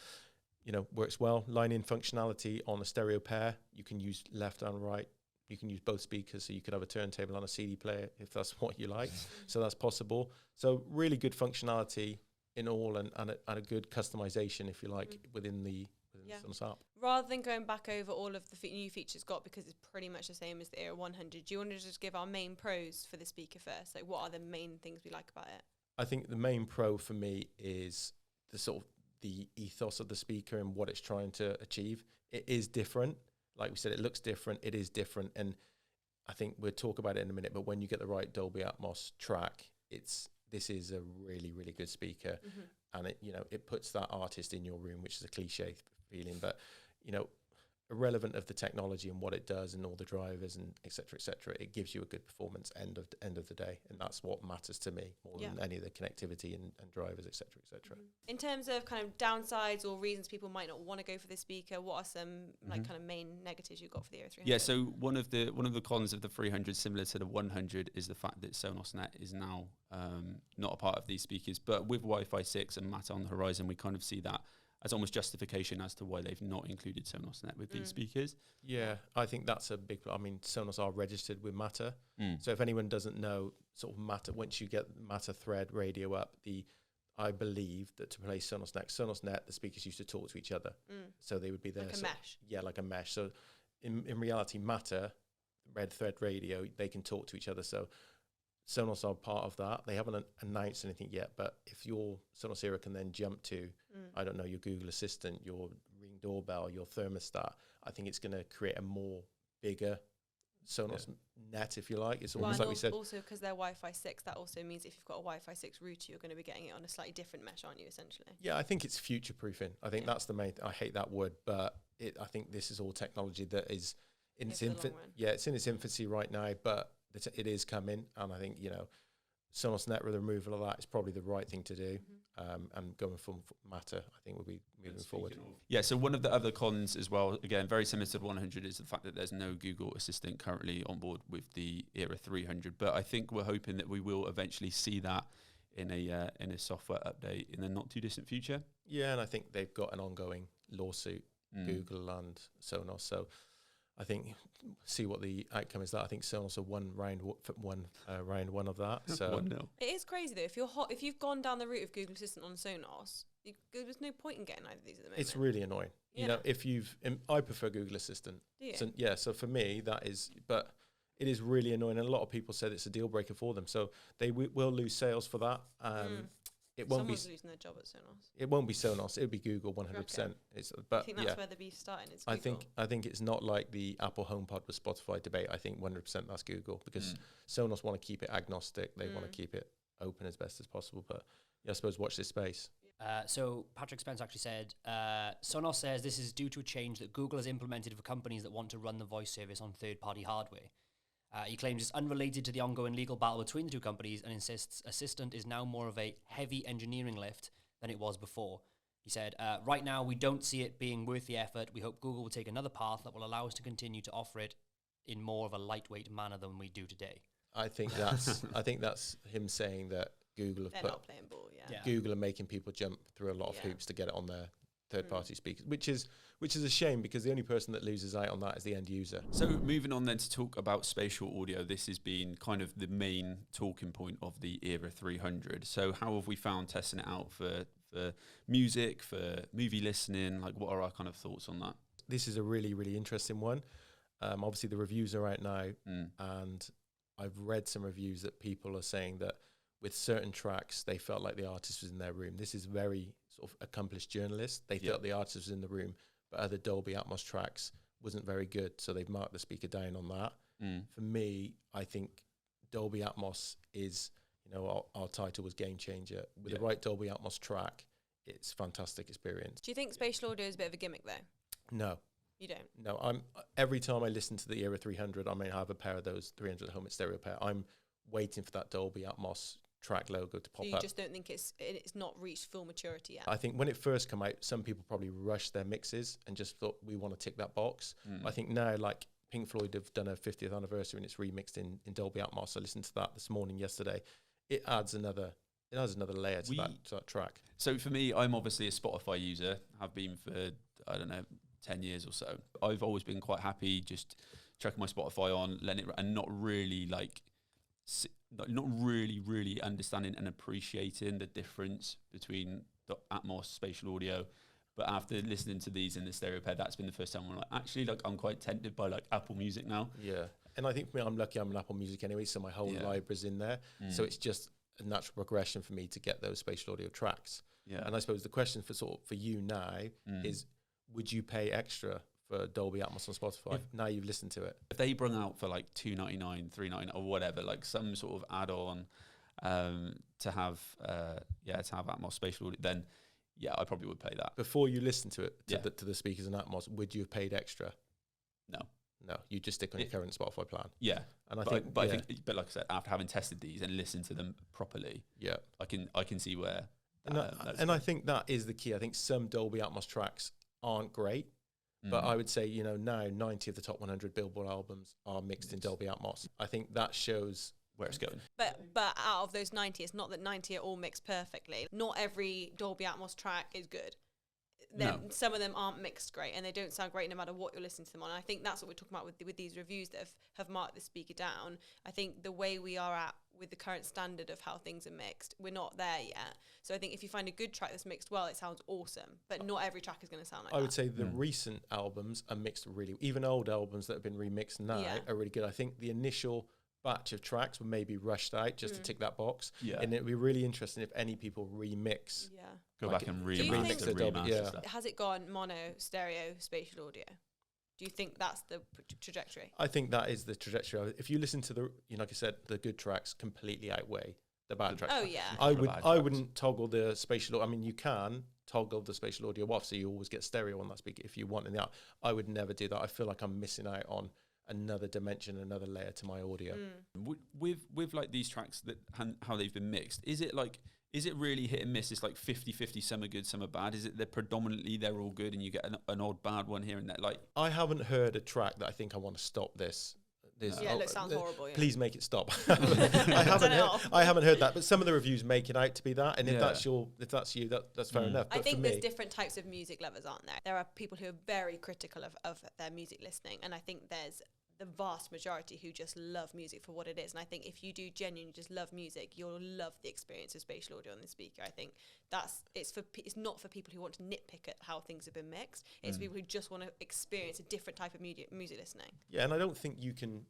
works well. Line-in functionality on a stereo pair. You can use left and right. You can use both speakers, so you could have a turntable and a CD player if that's what you like. So that's possible. So really good functionality in all, and a good customization, if you like, within the Sonos app. Rather than going back over all of the new features got, because it's pretty much the same as the Era 100, do you want to just give our main pros for the speaker first? Like, what are the main things we like about it? I think the main pro for me is the sort of the ethos of the speaker and what it's trying to achieve. It is different. Like we said, it looks different. It is different. And I think we'll talk about it in a minute, but when you get the right Dolby Atmos track, this is a really, really good speaker. And it puts that artist in your room, which is a cliche feeling, but, irrelevant of the technology and what it does and all the drivers and et cetera, it gives you a good performance end of the day. And that's what matters to me more than any of the connectivity and drivers, et cetera. In terms of kind of downsides or reasons people might not want to go for this speaker, what are some like kind of main negatives you've got for the Era 300? Yeah, so one of the cons of the 300, similar to the 100, is the fact that Sonos Net is now not a part of these speakers. But with Wi-Fi 6 and Matter on the horizon, we kind of see that as almost justification as to why they've not included Sonos Net with these speakers. Yeah, I think that's a big. I mean, Sonos are registered with Matter, so if anyone doesn't know, sort of Matter, once you get Matter Thread radio up, I believe that to play Sonos Net, the speakers used to talk to each other, so they would be there. Like a mesh. Yeah, like a mesh. So in reality, Matter, Red Thread radio, they can talk to each other. So Sonos are part of that. They haven't announced anything yet, but if your Sonos Era can then jump to, I don't know, your Google Assistant, your Ring doorbell, your thermostat, I think it's going to create a bigger Sonos Net, if you like. It's almost like we said. Also, because they're Wi-Fi 6, that also means if you've got a Wi-Fi 6 router, you're going to be getting it on a slightly different mesh, aren't you, essentially? Yeah, I think it's future-proofing. I think that's the main. I hate that word, but I think this is all technology that is in its infancy. Yeah, it's in its infancy right now, but it is coming, and I think Sonos Net with the removal of that is probably the right thing to do, and going from Matter, I think we'll be moving forward. Yeah, so one of the other cons as well, again, very similar to the 100, is the fact that there's no Google Assistant currently on board with the Era 300. But I think we're hoping that we will eventually see that in a software update in the not too distant future. Yeah, and I think they've got an ongoing lawsuit, Google and Sonos. So I think see what the outcome is. That I think Sonos are round one of that. So 1-0. It is crazy though. If you've gone down the route of Google Assistant on Sonos, there's no point in getting either of these at the moment. it's really annoying. Yeah. If I prefer Google Assistant. Do you? So, yeah, so for me that is, but it is really annoying, and a lot of people said it's a deal breaker for them. So they will lose sales for that. It won't Someone's losing their job at Sonos. It won't be Sonos. It'll be Google 100%. But I think that's where the beef's starting. It's I Google. think it's not like the Apple HomePod with Spotify debate. I think 100% that's Google, because Sonos want to keep it agnostic. They want to keep it open as best as possible. But yeah, I suppose watch this space. So Patrick Spence actually said, Sonos says this is due to a change that Google has implemented for companies that want to run the voice service on third-party hardware. He claims it's unrelated to the ongoing legal battle between the two companies, and insists Assistant is now more of a heavy engineering lift than it was before. He said, right now we don't see it being worth the effort. We hope Google will take another path that will allow us to continue to offer it in more of a lightweight manner than we do today. I think that's him saying that Google have They're not playing ball, yeah. Google are making people jump through a lot of hoops to get it on their third-party speakers, which is a shame, because the only person that loses out on that is the end user. So moving on then to talk about spatial audio, this has been kind of the main talking point of the Era 300. So how have we found testing it out for music, for movie listening? Like, what are our kind of thoughts on that? This is a really, really interesting one. Obviously, the reviews are out now, and I've read some reviews that people are saying that with certain tracks, they felt like the artist was in their room. This is very sort of accomplished journalist. They felt the artist was in the room, but other Dolby Atmos tracks wasn't very good, so they've marked the speaker down on that. For me, I think Dolby Atmos is, you know, our title was Game Changer. With the right Dolby Atmos track, it's a fantastic experience. Do you think spatial audio is a bit of a gimmick though? No. You don't? No, every time I listen to the Era 300, I may have a pair of those 300 home stereo pair. I'm waiting for that Dolby Atmos track logo to pop So you up. just don't think it's not reached full maturity yet? I think when it first came out, some people probably rushed their mixes and just thought, we want to tick that box. I think now, like Pink Floyd have done a 50th anniversary and it's remixed in Dolby Atmos. I listened to that this morning, yesterday. It adds another layer to that track. So for me, I'm obviously a Spotify user. Have been for, I don't know, 10 years or so. I've always been quite happy just checking my Spotify on, letting it, and not really really understanding and appreciating the difference between the Atmos spatial audio. But after listening to these in the stereo pair, that's been the first time I'm like, actually, like, I'm quite tempted by like Apple Music now. Yeah. And I think for me, I'm lucky I'm an Apple Music anyway, so my whole library's in there. So it's just a natural progression for me to get those spatial audio tracks. Yeah. And I suppose the question for you now is, would you pay extra for Dolby Atmos on Spotify now you've listened to it? If they bring out for like $2.99, $3.99 or whatever, like some sort of add-on to have Atmos spatial audio, then I probably would pay that. Before you listen to it, to the speakers in Atmos, would you have paid extra? No, you just stick on your current Spotify plan. Yeah, and I think like I said, after having tested these and listened to them properly, I can see where. And I think that is the key. I think some Dolby Atmos tracks aren't great, but I would say, you know, now 90 of the top 100 Billboard albums are mixed in Dolby Atmos. I think that shows where it's going. But out of those 90, it's not that 90 are all mixed perfectly. Not every Dolby Atmos track is good. Some of them aren't mixed great and they don't sound great no matter what you're listening to them on. And I think that's what we're talking about with these reviews that have marked the speaker down. I think the way we are at with the current standard of how things are mixed, we're not there yet. So I think if you find a good track that's mixed well, it sounds awesome. But not every track is going to sound like that. I would say the recent albums are mixed really, even old albums that have been remixed now are really good. I think the initial batch of tracks were maybe rushed out just to tick that box. And it'd be really interesting if any people remix. Go back and remix the Dolby. Has it gone mono, stereo, spatial audio? Do you think that's the trajectory? I think that is the trajectory. If you listen to the, like I said, the good tracks completely outweigh the bad tracks. Oh yeah. I wouldn't toggle the spatial. I mean, you can toggle the spatial audio off, so you always get stereo on that speaker if you want. In the out, I would never do that. I feel like I'm missing out on another dimension, another layer to my audio. With like these tracks that how they've been mixed, is it really hit and miss? It's like 50-50, some are good, some are bad. Is it they're all good and you get an odd bad one here and there? Like, I haven't heard a track that I think I want to stop this. It sounds horrible. Yeah. Please make it stop. I haven't heard that, but some of the reviews make it out to be that. And if that's you, that's fair enough. But I think there's different types of music lovers, aren't there? There are people who are very critical of their music listening, and I think there's the vast majority who just love music for what it is. And I think if you do genuinely just love music, you'll love the experience of spatial audio on the speaker. I think it's not for people who want to nitpick at how things have been mixed. It's people who just want to experience a different type of music listening. Yeah, and I don't think you can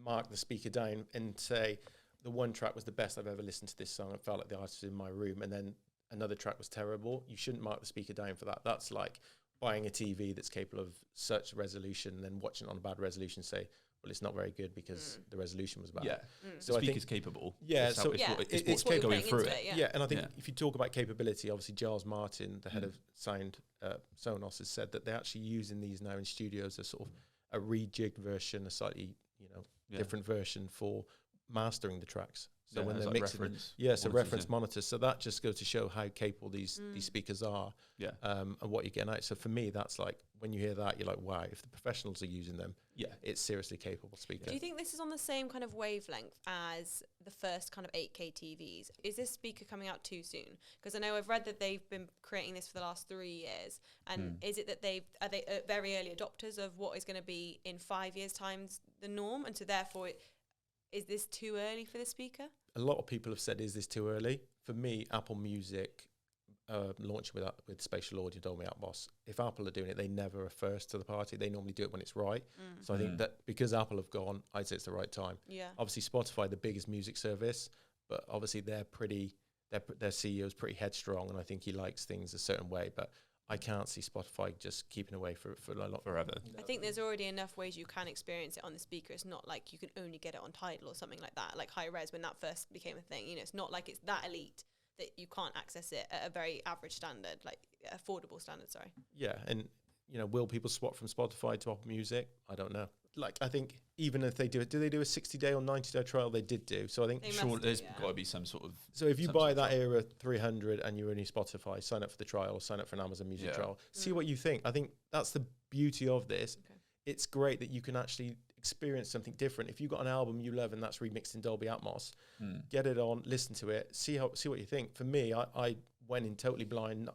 mark the speaker down and say the one track was the best I've ever listened to this song. It felt like the artist was in my room, and then another track was terrible. You shouldn't mark the speaker down for that. That's like buying a TV that's capable of such resolution and then watching it on a bad resolution, say, well, it's not very good because the resolution was bad. Yeah, so the speaker's capable. Yeah, it's so it's what's going through it. Yeah, and I think if you talk about capability, obviously Giles Martin, the head of sound Sonos, has said that they're actually using these now in studios as sort of a rejigged version, a slightly different version for mastering the tracks. So when they're mixing, reference monitors. So that just goes to show how capable these speakers are, and what you're getting out. So for me, that's like when you hear that, you're like, wow! If the professionals are using them, it's seriously capable speaker. Do you think this is on the same kind of wavelength as the first kind of 8K TVs? Is this speaker coming out too soon? Because I know I've read that they've been creating this for the last 3 years, and is it that are they very early adopters of what is going to be in 5 years' times the norm, and so therefore is this too early for the speaker? A lot of people have said, is this too early? For me, Apple Music launching with spatial audio, Dolby Atmos. If Apple are doing it, they never are first to the party. They normally do it when it's right. So I think that because Apple have gone, I'd say it's the right time. Yeah. Obviously, Spotify, the biggest music service, but obviously their CEO is pretty headstrong, and I think he likes things a certain way. But I can't see Spotify just keeping away for a lot forever. I think there's already enough ways you can experience it on the speaker. It's not like you can only get it on Tidal or something like that, like high res when that first became a thing. You know, it's not like it's that elite that you can't access it at a very average standard, like affordable standard. Sorry. Yeah, and will people swap from Spotify to Apple Music? I don't know. Like, I think even if they do they do a 60-day or 90-day trial? They did do. So I think sure there's got to be some sort of. So if you buy that Era 300 and you're only Spotify, sign up for the trial, sign up for an Amazon Music trial, see what you think. I think that's the beauty of this. Okay. It's great that you can actually experience something different. If you've got an album you love and that's remixed in Dolby Atmos, get it on, listen to it, see what you think. For me, I went in totally blind,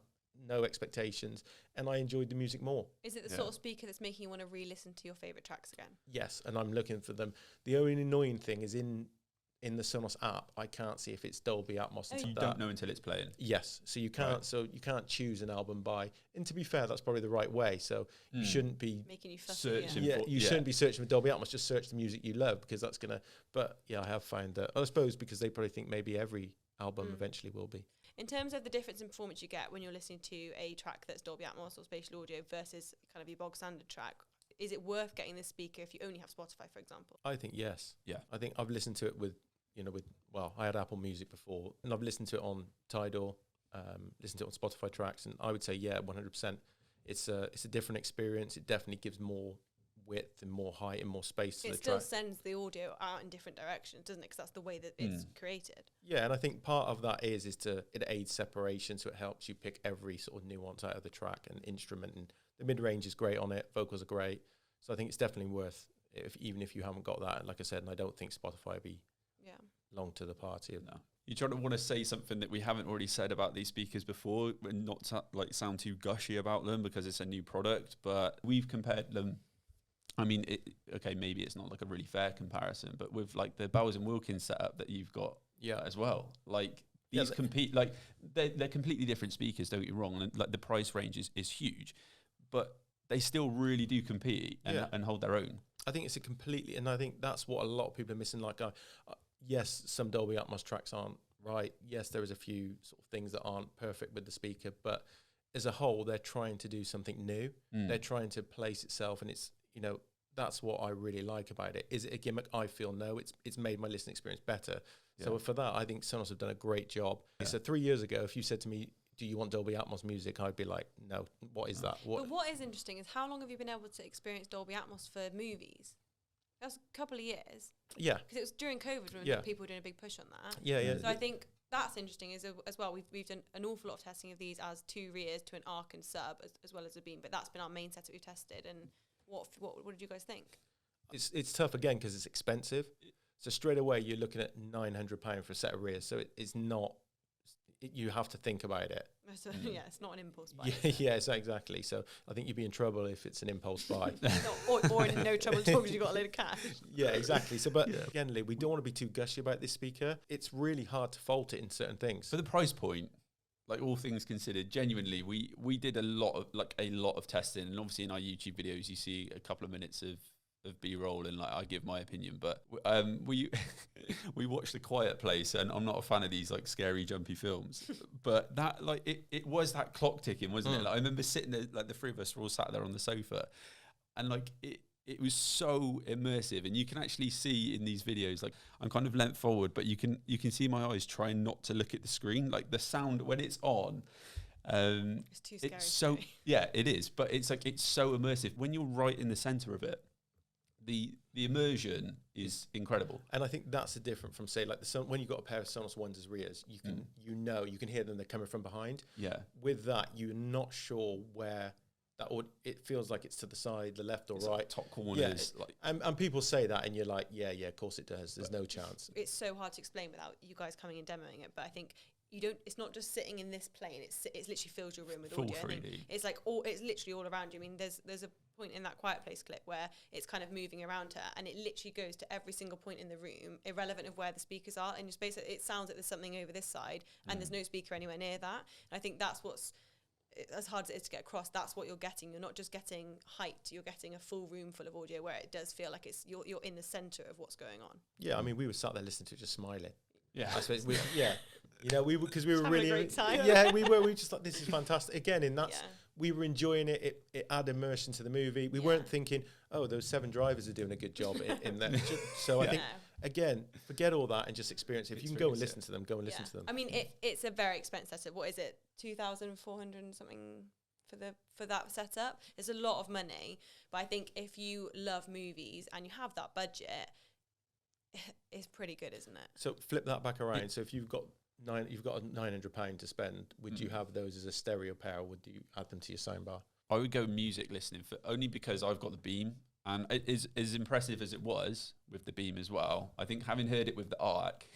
no expectations, and I enjoyed the music more. Is it the sort of speaker that's making you want to re-listen to your favorite tracks again? Yes, and I'm looking for them. The only annoying thing is in the Sonos app, I can't see if it's Dolby Atmos. You don't know until it's playing. Yes, so you can't. Right. So you can't choose an album by. And to be fair, that's probably the right way. So you shouldn't be making you fussy. Searching. You shouldn't be searching for Dolby Atmos. Just search the music you love, because that's gonna. But yeah, I have found that. I suppose because they probably think maybe every album eventually will be. In terms of the difference in performance you get when you're listening to a track that's Dolby Atmos or spatial audio versus kind of your bog standard track, is it worth getting this speaker if you only have Spotify, for example? I think yes. Yeah. I think I've listened to it with I had Apple Music before, and I've listened to it on Tidal, listened to it on Spotify tracks, and I would say 100%. It's a different experience. It definitely gives more width and more height and more space to the track. It still sends the audio out in different directions, doesn't it? Because that's the way that it's created. Yeah, and I think part of that is it aids separation, so it helps you pick every sort of nuance out of the track and instrument, and the mid-range is great on it, vocals are great, so I think it's definitely worth, even if you haven't got that, and like I said, and I don't think Spotify would be long to the party. No. You try to want to say something that we haven't already said about these speakers before, and not sound too gushy about them because it's a new product, but we've compared them. I mean, maybe it's not like a really fair comparison, but with like the Bowers and Wilkins setup that you've got as well, like these compete, like they're completely different speakers, don't get me wrong, and like the price range is huge, but they still really do compete and hold their own. I think it's and I think that's what a lot of people are missing. Like, yes, some Dolby Atmos tracks aren't right. Yes, there is a few sort of things that aren't perfect with the speaker, but as a whole, they're trying to do something new. They're trying to place itself, and it's, that's what I really like about it. Is it a gimmick? I feel no. It's made my listening experience better. Yeah. So for that, I think Sonos have done a great job. Yeah. So 3 years ago, if you said to me, do you want Dolby Atmos music? I'd be like, no, what is that? But what is interesting is how long have you been able to experience Dolby Atmos for movies? That's a couple of years. Yeah. Because it was during COVID when people were doing a big push on that. Yeah. So I think that's interesting as well. We've done an awful lot of testing of these as 2 rears to an arc and sub as well as a beam, but that's been our main setup we've tested. And what did you guys think? It's tough again because it's expensive. So straight away you're looking at £900 for a set of rears. So it's not. You have to think about it. So, it's not an impulse buy. Yes, exactly. So I think you'd be in trouble if it's an impulse buy. or in no trouble at all because you've got a load of cash. Yeah, exactly. So, but again, Lee, we don't want to be too gushy about this speaker. It's really hard to fault it in certain things. For the price point, like all things considered, genuinely, we did a lot of testing, and obviously in our YouTube videos you see a couple of minutes of B-roll and like I give my opinion, but we watched The Quiet Place, and I'm not a fan of these like scary jumpy films, but that like it was that clock ticking, wasn't it? Like, I remember sitting there, like the three of us were all sat there on the sofa, and like it was so immersive, and you can actually see in these videos, like I'm kind of leant forward, but you can see my eyes trying not to look at the screen, like the sound when it's on. It's too scary. It's so it is, but it's like it's so immersive when you're right in the center of it. The immersion is incredible, and I think that's the difference from say like when you got a pair of Sonos Ones as rears, you can you can hear them, they're coming from behind. Yeah. With that, you're not sure where that it feels like it's to the side, the left or right, like top corners. Yeah, and people say that, and you're like, yeah, of course it does. There's no chance. It's so hard to explain without you guys coming and demoing it, but I think. It's not just sitting in this plane. It's literally fills your room with full audio. 3D. It's like it's literally all around you. I mean, there's a point in that Quiet Place clip where it's kind of moving around her, and it literally goes to every single point in the room, irrelevant of where the speakers are in your space. It sounds like there's something over this side, and there's no speaker anywhere near that. And I think that's what's as hard as it is to get across. That's what you're getting. You're not just getting height. You're getting a full room full of audio where it does feel like you're in the center of what's going on. Yeah, I mean, we were sat there listening to it, just smiling. Yeah. I suppose because we were having a really great time. Yeah, we were. We just like, this is fantastic. Again, Yeah. we were enjoying it. It added immersion to the movie. We weren't thinking, oh, those 7 drivers are doing a good job in that. So I think, again, forget all that and just experience it. If you can go and listen to them, go and listen to them. I mean, it's a very expensive setup. What is it? 2,400 and something for that setup. It's a lot of money. But I think if you love movies and you have that budget, it's pretty good, isn't it? So flip that back around. So if you've got a £900 to spend, would you have those as a stereo pair, or would you add them to your soundbar? I would go music listening only because I've got the Beam, and it is as impressive as it was with the Beam as well. I think having heard it with the Arc,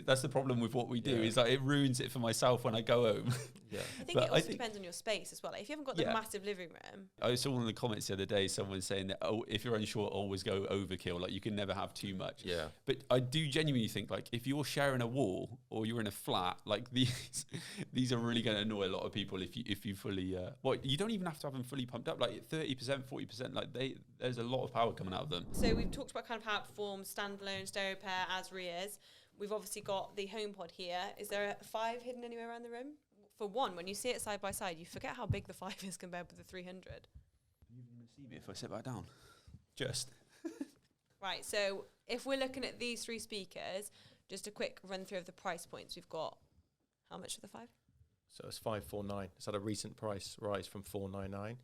that's the problem with what we do, is like it ruins it for myself when I go home. Yeah, I think it also depends on your space as well. Like if you haven't got the massive living room. I saw one of the comments the other day, someone saying that, if you're unsure, always go overkill. Like you can never have too much. Yeah. But I do genuinely think, like, if you're sharing a wall or you're in a flat, like these are really going to annoy a lot of people if you fully. You don't even have to have them fully pumped up. Like 30%, 40%. Like there's a lot of power coming out of them. So we've talked about kind of how it performs standalone, stereo pair, as rears. We've obviously got the HomePod here. Is there a 5 hidden anywhere around the room? For one, when you see it side by side, you forget how big the 5 is compared with the 300. Are you even going to see me if I sit back down? Just. Right, so if we're looking at these 3 speakers, just a quick run through of the price points. We've got, how much for the 5? So it's 549. It's had a recent price rise from 499.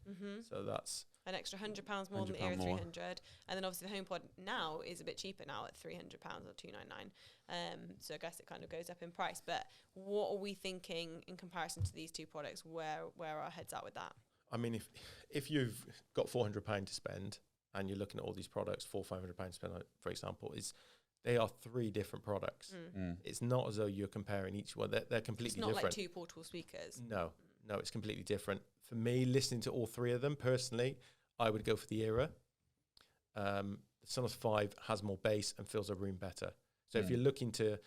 So that's an extra £100 more than the Era 300. And then obviously the HomePod now is a bit cheaper now at £300 or $299. So I guess it kind of goes up in price. But what are we thinking in comparison to these 2 products? Where are our heads at with that? I mean, if you've got £400 to spend and you're looking at all these products, £500 to spend, for example, they are 3 different products. It's not as though you're comparing each one. They're completely different. It's not like 2 portable speakers. No, it's completely different. For me, listening to all 3 of them, personally, I would go for the Era. The Sonos 5 has more bass and fills a room better. So if you're looking to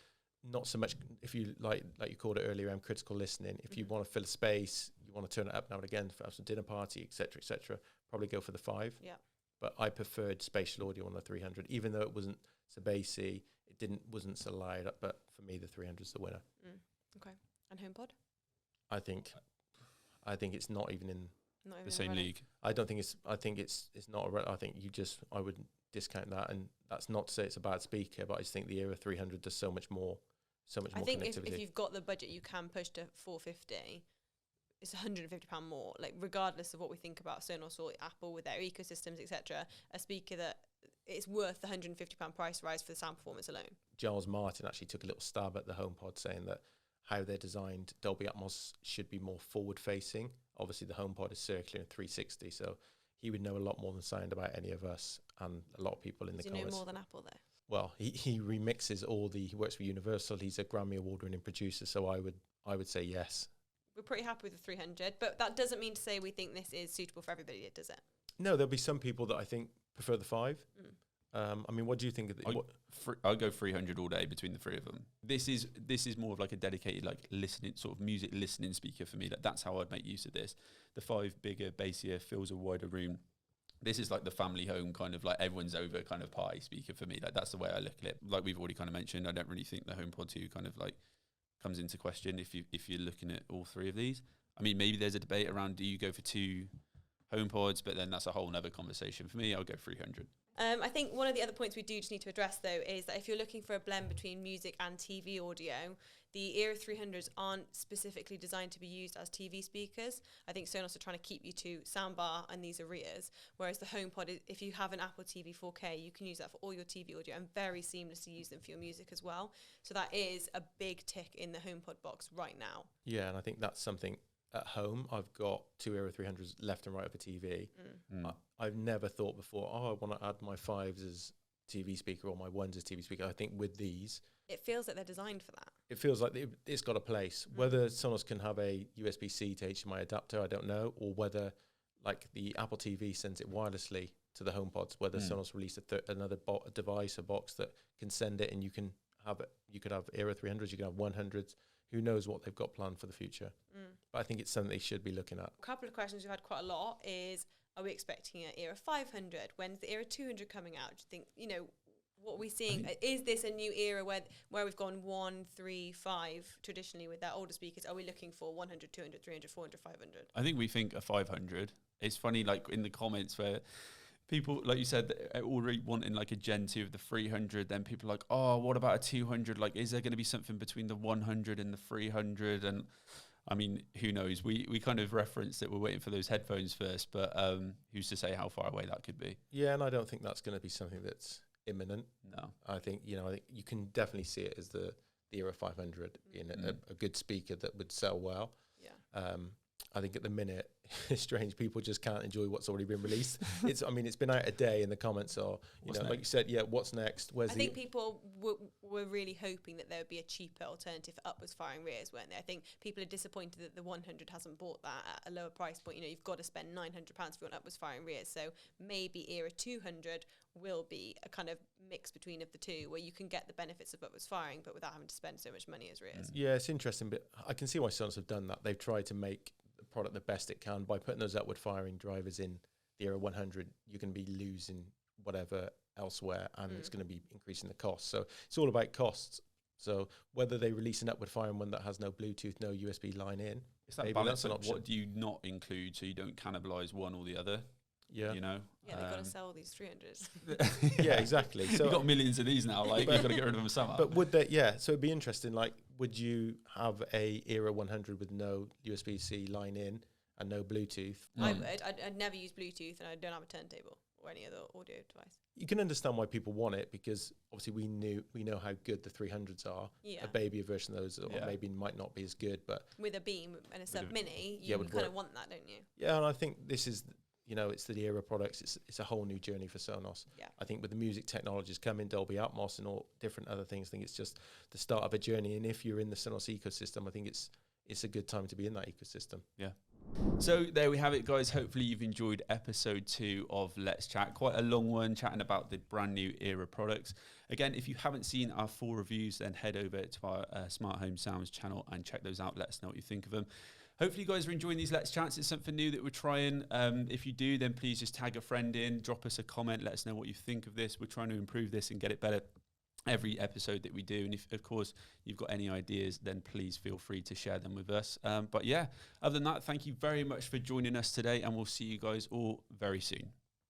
not so much, if you like you called it earlier, critical listening, if you want to fill a space, you want to turn it up now and again for some dinner party, etc., probably go for the 5. Yeah. But I preferred spatial audio on the 300, even though it wasn't so bassy, wasn't so loud. But for me, the 300 is the winner. Okay. And HomePod? I think it's not even in the same league. I don't think it's. I think it's not. I think I would discount that, and that's not to say it's a bad speaker, but I just think the Era 300 does so much more. I think connectivity. if you've got the budget, you can push to 450. It's £150 more. Like regardless of what we think about Sonos or Apple with their ecosystems, etc., a speaker that it's worth the £150 price rise for the sound performance alone. Giles Martin actually took a little stab at the HomePod, saying that how they're designed, Dolby Atmos should be more forward-facing. Obviously, the HomePod is circular and 360, so he would know a lot more than sound about any of us and a lot of people in the comments. Does he know more than Apple, though? Well, he remixes he works for Universal. He's a Grammy Award-winning producer, so I would say yes. We're pretty happy with the 300, but that doesn't mean to say we think this is suitable for everybody, does it? No, there'll be some people that I think prefer the 5. I mean, what do you think of I'll go 300 all day between the 3 of them. This is more of like a dedicated like listening sort of music listening speaker for me. Like that's how I'd make use of this. The 5 bigger, bassier, fills a wider room. This is like the family home kind of like everyone's over kind of party speaker for me. Like that's the way I look at it. Like we've already kind of mentioned, I don't really think the HomePod 2 kind of like comes into question if you're looking at all 3 of these. I mean, maybe there's a debate around do you go for 2 HomePods, but then that's a whole nother conversation. For me, I'll go 300. I think one of the other points we do just need to address, though, is that if you're looking for a blend between music and TV audio, the Era 300s aren't specifically designed to be used as TV speakers. I think Sonos are trying to keep you to soundbar and these are rears, whereas the HomePod, if you have an Apple TV 4K, you can use that for all your TV audio and very seamlessly use them for your music as well. So that is a big tick in the HomePod box right now. Yeah, and I think that's something. At home, I've got 2 Era 300s left and right of a TV. I've never thought before, I want to add my 5s as TV speaker or my 1s as TV speaker. I think with these... It feels like they're designed for that. It feels like it's got a place. Whether Sonos can have a USB-C to HDMI adapter, I don't know, or whether like the Apple TV sends it wirelessly to the HomePods, whether Sonos released another device, a box that can send it and you can have it. You could have Era 300s, you can have 100s. Who knows what they've got planned for the future. But I think it's something they should be looking at. A couple of questions we've had quite a lot is, are we expecting an Era 500? When's the Era 200 coming out? Do you think, What are we seeing? Is this a new era where we've gone 1, 3, 5 traditionally with our older speakers? Are we looking for 100, 200, 300, 400, 500? I think we think a 500. It's funny, like in the comments where people, like you said, are already wanting like a Gen 2 of the 300. Then people are like, oh, what about a 200? Like, is there going to be something between the 100 and the 300? And I mean, who knows? We kind of referenced that we're waiting for those headphones first, but who's to say how far away that could be? Yeah, and I don't think that's going to be something that's imminent. No. I think, I think you can definitely see it as the Era 500 being a good speaker that would sell well. Yeah. I think at the minute, it's strange. People just can't enjoy what's already been released. It's been out a day, and the comments are, like you said, yeah, what's next? I think people were really hoping that there would be a cheaper alternative for upwards firing rears, weren't they? I think people are disappointed that the 100 hasn't bought that at a lower price point. You've got to spend £900 if you want upwards firing rears. So maybe Era 200 will be a kind of mix between of the two, where you can get the benefits of upwards firing, but without having to spend so much money as rears. Yeah, it's interesting, but I can see why Sonos have done that. They've tried to make the product the best it can by putting those upward firing drivers in the Era 100. You're going to be losing whatever elsewhere, and it's going to be increasing the cost. So it's all about costs. So whether they release an upward firing one that has no Bluetooth, no USB line in, it's that maybe balance that's an of option. what do you not include so you don't cannibalize one or the other? Yeah. Yeah, they've got to sell these 300s. Yeah, exactly. So you've got millions of these now, like you've got to get rid of them somehow. But so it'd be interesting, like, would you have a Era 100 with no USB-C line in and no Bluetooth? I would. I'd never use Bluetooth, and I don't have a turntable or any other audio device. You can understand why people want it, because obviously we know how good the 300s are. Yeah. A baby version of those maybe might not be as good, but With a beam and a sub mini, yeah, you would kind of work. want that, don't you? yeah, and I think this is, it's the Era products. It's a whole new journey for Sonos. Yeah. I think with the music technologies coming, Dolby Atmos and all different other things, I think it's just the start of a journey. And if you're in the Sonos ecosystem, I think it's a good time to be in that ecosystem. Yeah. So there we have it, guys. Hopefully you've enjoyed episode 2 of Let's Chat. Quite a long one, chatting about the brand new Era products. Again, if you haven't seen our full reviews, then head over to our Smart Home Sounds channel and check those out. Let us know what you think of them. Hopefully you guys are enjoying these Let's Chats. It's something new that we're trying. If you do, then please just tag a friend in, drop us a comment, let us know what you think of this. We're trying to improve this and get it better every episode that we do. And if, of course, you've got any ideas, then please feel free to share them with us. But yeah, other than that, thank you very much for joining us today, and we'll see you guys all very soon.